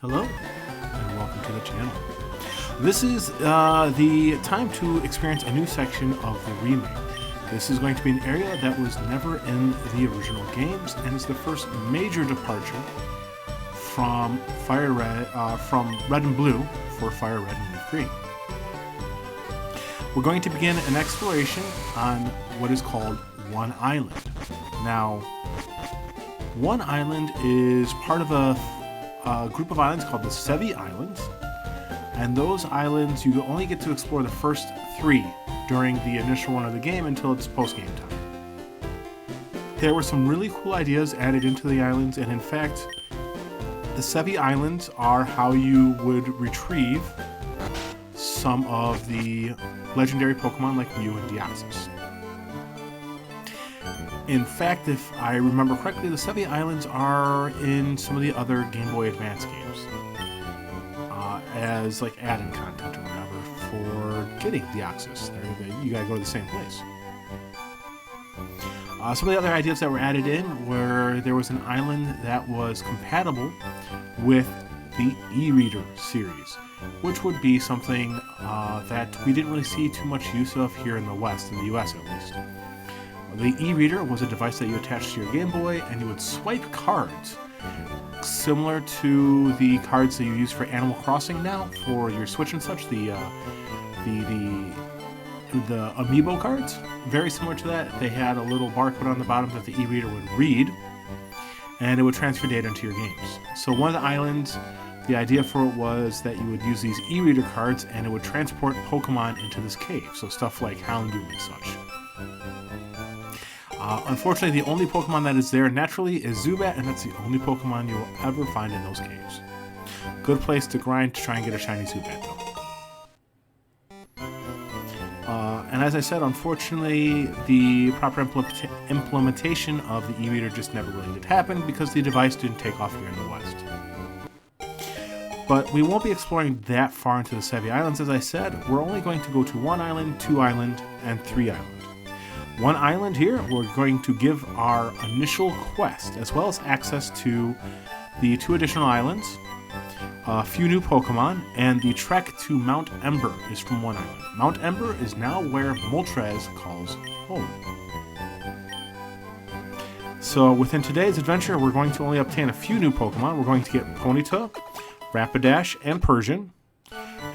Hello, and welcome to the channel. This is the time to experience a new section of the remake. This is going to be an area that was never in the original games, and is the first major departure from from Red and Blue for Fire Red and Leaf Green. We're going to begin an exploration on what is called One Island. Now, One Island is part of a group of islands called the Sevii Islands, and those islands you only get to explore the first 3 during the initial run of the game until it's post-game time. There were some really cool ideas added into the islands, and in fact, the Sevii Islands are how you would retrieve some of the legendary Pokemon like Mew and Deoxys. In fact, if I remember correctly, the Sevii Islands are in some of the other Game Boy Advance games as like add-in content or whatever for getting Deoxys. You gotta go to the same place. Some of the other ideas that were added in were there was an island that was compatible with the e-reader series, which would be something that we didn't really see too much use of here in the West, in the US at least. The e-reader was a device that you attached to your Game Boy, and you would swipe cards, similar to the cards that you use for Animal Crossing now for your Switch and such. The Amiibo cards, very similar to that. They had a little barcode on the bottom that the e-reader would read, and it would transfer data into your games. So one of the islands, the idea for it was that you would use these e-reader cards, and it would transport Pokemon into this cave. So stuff like Houndoom and such. Unfortunately, the only Pokemon that is there naturally is Zubat, and that's the only Pokemon you will ever find in those caves. Good place to grind to try and get a shiny Zubat, though. And as I said, unfortunately, the proper implementation of the e-reader just never really did happen because the device didn't take off here in the West. But we won't be exploring that far into the Sevii Islands, as I said. We're only going to go to 1 island, 2 island, and 3 island. 1 island here, we're going to give our initial quest, as well as access to the 2 additional islands, a few new Pokemon, and the trek to Mount Ember is from 1 island. Mount Ember is now where Moltres calls home. So within today's adventure, we're going to only obtain a few new Pokemon. We're going to get Ponyta, Rapidash, and Persian,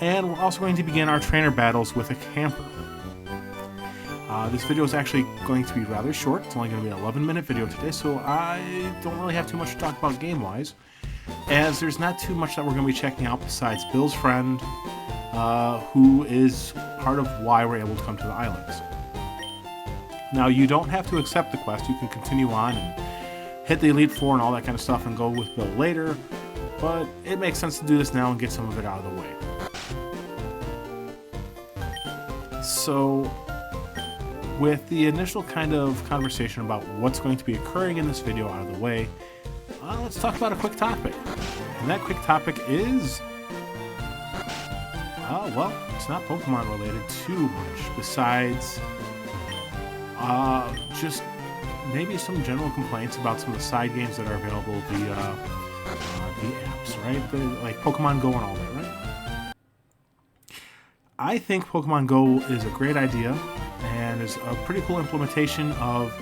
and we're also going to begin our trainer battles with a camper. This video is actually going to be rather short. It's only going to be an 11-minute video today, so I don't really have too much to talk about game-wise, as there's not too much that we're going to be checking out besides Bill's friend, who is part of why we're able to come to the islands. Now, you don't have to accept the quest. You can continue on and hit the Elite Four and all that kind of stuff and go with Bill later, but it makes sense to do this now and get some of it out of the way. So, with the initial kind of conversation about what's going to be occurring in this video out of the way, let's talk about a quick topic. And that quick topic is, well, it's not Pokemon related too much, besides just maybe some general complaints about some of the side games that are available via the apps, right? Like Pokemon Go and all that, right? I think Pokemon Go is a great idea, and is a pretty cool implementation of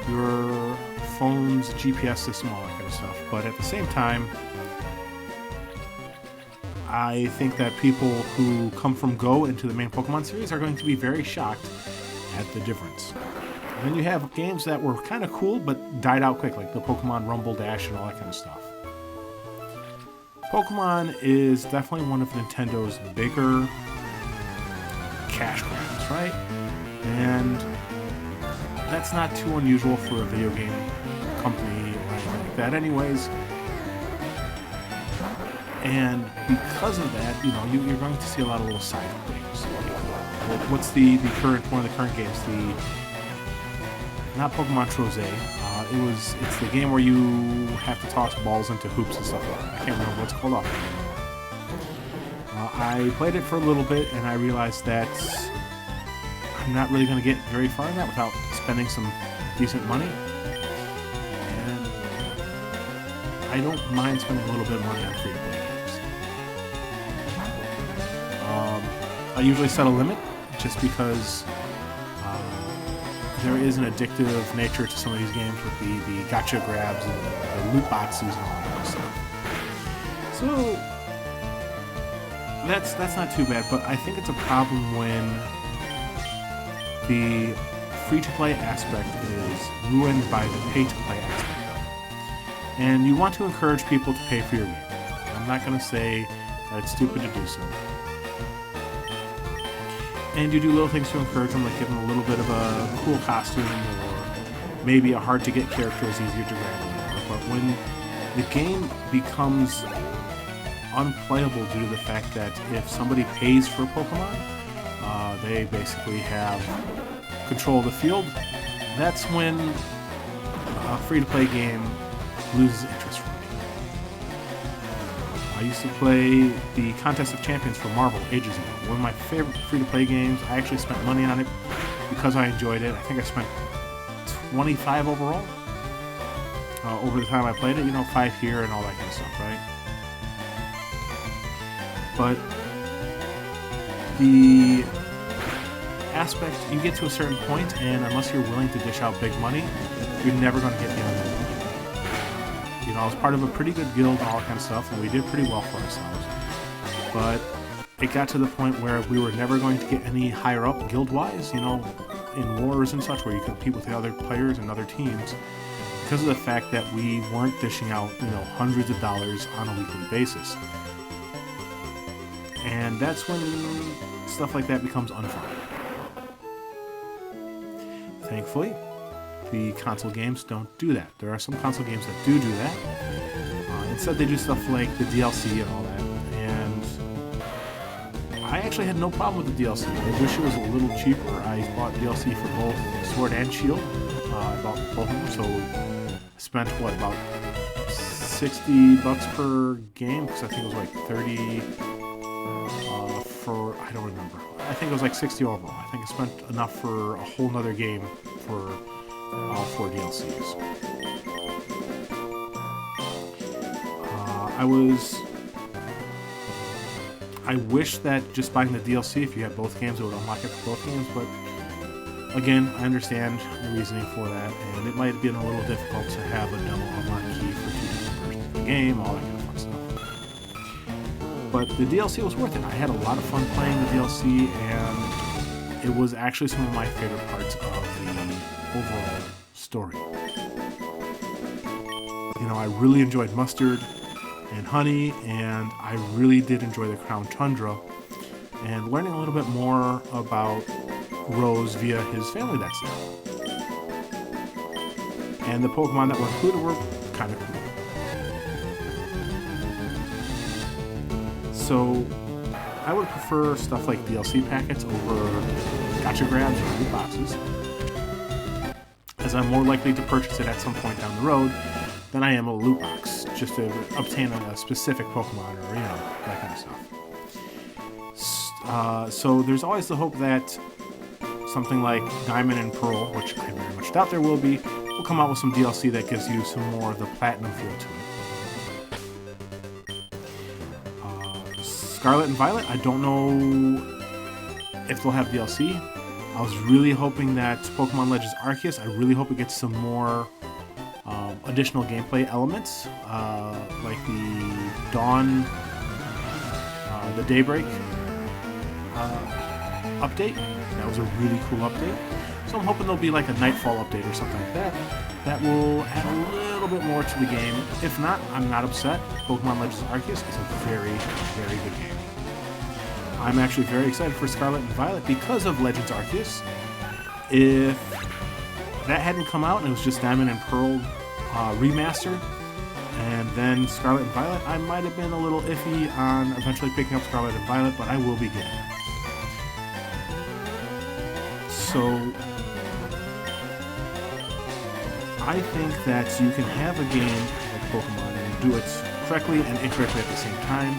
your phone's GPS system, all that kind of stuff. But at the same time, I think that people who come from Go into the main Pokemon series are going to be very shocked at the difference. And then you have games that were kind of cool but died out quick, like the Pokemon Rumble Dash and all that kind of stuff. Pokemon is definitely one of Nintendo's bigger cash grabs, right? And that's not too unusual for a video game company or anything like that anyways. And because of that, you know, you're going to see a lot of little side things. Like, what's one of the current games? Not Pokemon Troze. It's the game where you have to toss balls into hoops and stuff like that. I can't remember what it's called off. I played it for a little bit and I realized that I'm not really going to get very far in that without spending some decent money. And I don't mind spending a little bit of money on free-to-play games. I usually set a limit just because there is an addictive nature to some of these games with the gotcha grabs and the loot boxes and all that kind of stuff. So that's not too bad, but I think it's a problem when the free-to-play aspect is ruined by the pay-to-play aspect of it. And you want to encourage people to pay for your game. I'm not going to say that it's stupid to do so. And you do little things to encourage them, like give them a little bit of a cool costume, or maybe a hard-to-get character is easier to grab. But when the game becomes unplayable due to the fact that if somebody pays for Pokemon, they basically have control of the field, that's when a free-to-play game loses interest for me. I used to play the Contest of Champions for Marvel ages ago. One of my favorite free-to-play games. I actually spent money on it because I enjoyed it. I think I spent $25 overall over the time I played it. You know, 5 here and all that kind of stuff, right? But the aspect, you get to a certain point, and unless you're willing to dish out big money, you're never going to get beyond that. You know, I was part of a pretty good guild and all that kind of stuff, and we did pretty well for ourselves. But it got to the point where we were never going to get any higher up guild-wise, you know, in wars and such, where you compete with the other players and other teams, because of the fact that we weren't dishing out, you know, hundreds of dollars on a weekly basis. And that's when stuff like that becomes unfun. Thankfully, the console games don't do that. There are some console games that do that. Instead, they do stuff like the DLC and all that. And I actually had no problem with the DLC. I wish it was a little cheaper. I bought DLC for both Sword and Shield. I bought both of them, so I spent, what, about $60 per game? Because I think it was like 30 for, I don't remember. I think it was like 60 overall. I think I spent enough for a whole nother game for all 4 DLCs. I wish that just buying the DLC, if you had both games, it would unlock it for both games, but again, I understand the reasoning for that, and it might have been a little difficult to have a demo unlock key for 2 different versions of the game, all that kind of fun stuff. But the DLC was worth it. I had a lot of fun playing the DLC, and it was actually some of my favorite parts of the overall story. You know, I really enjoyed Mustard and Honey, and I really did enjoy the Crown Tundra, and learning a little bit more about Rose via his family that's there. And the Pokemon that were included were kind of cool. So I would prefer stuff like DLC packets over gotcha grabs or loot boxes, as I'm more likely to purchase it at some point down the road than I am a loot box, just to obtain a specific Pokemon or, you know, that kind of stuff. So there's always the hope that something like Diamond and Pearl, which I very much doubt there will be, will come out with some DLC that gives you some more of the Platinum feel to it. Scarlet and Violet, I don't know if they'll have DLC. I was really hoping that Pokemon Legends Arceus, I really hope it gets some more additional gameplay elements, like the Dawn, the Daybreak update. That was a really cool update. So I'm hoping there'll be like a Nightfall update or something like that that will add a little bit more to the game. If not, I'm not upset. Pokemon Legends Arceus is a very, very good game. I'm actually very excited for Scarlet and Violet because of Legends Arceus. If that hadn't come out and it was just Diamond and Pearl remastered, and then Scarlet and Violet, I might have been a little iffy on eventually picking up Scarlet and Violet, but I will be getting it. So I think that you can have a game like Pokemon and do it correctly and incorrectly at the same time.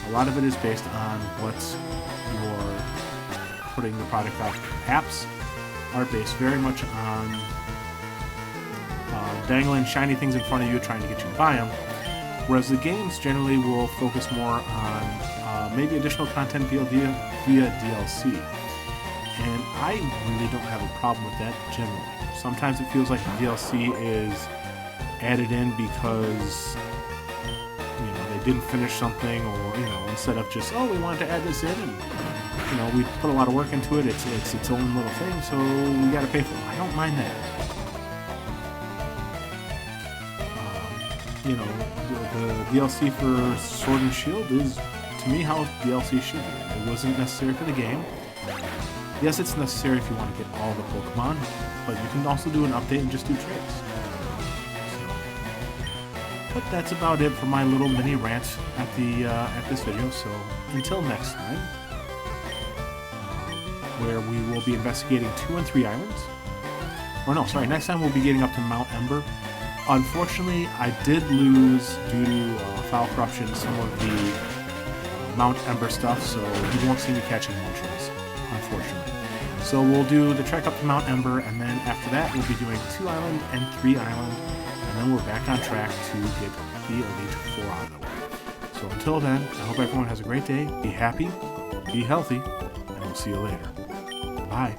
A lot of it is based on what you're putting the product out. Apps are based very much on dangling shiny things in front of you, trying to get you to buy them. Whereas the games generally will focus more on maybe additional content via DLC. And I really don't have a problem with that generally. Sometimes it feels like the DLC is added in because they didn't finish something, or instead of just, oh, we wanted to add this in, and we put a lot of work into it. It's its own little thing, so we got to pay for it. I don't mind that. The DLC for Sword and Shield is, to me, how DLC should be. It wasn't necessary for the game. Yes, it's necessary if you want to get all the Pokemon, but you can also do an update and just do trades. But that's about it for my little mini rant at this video. So until next time, where we will be investigating 2 and 3 islands. Or no, sorry, next time we'll be getting up to Mount Ember. Unfortunately, I did lose, due to foul corruption, some of the Mount Ember stuff, so you won't see me catching Moltres, unfortunately. So we'll do the trek up to Mount Ember, and then after that we'll be doing 2 island and 3 island, and then we're back on track to get the Elite 4 out of the way. So until then, I hope everyone has a great day, be happy, be healthy, and we'll see you later. Bye.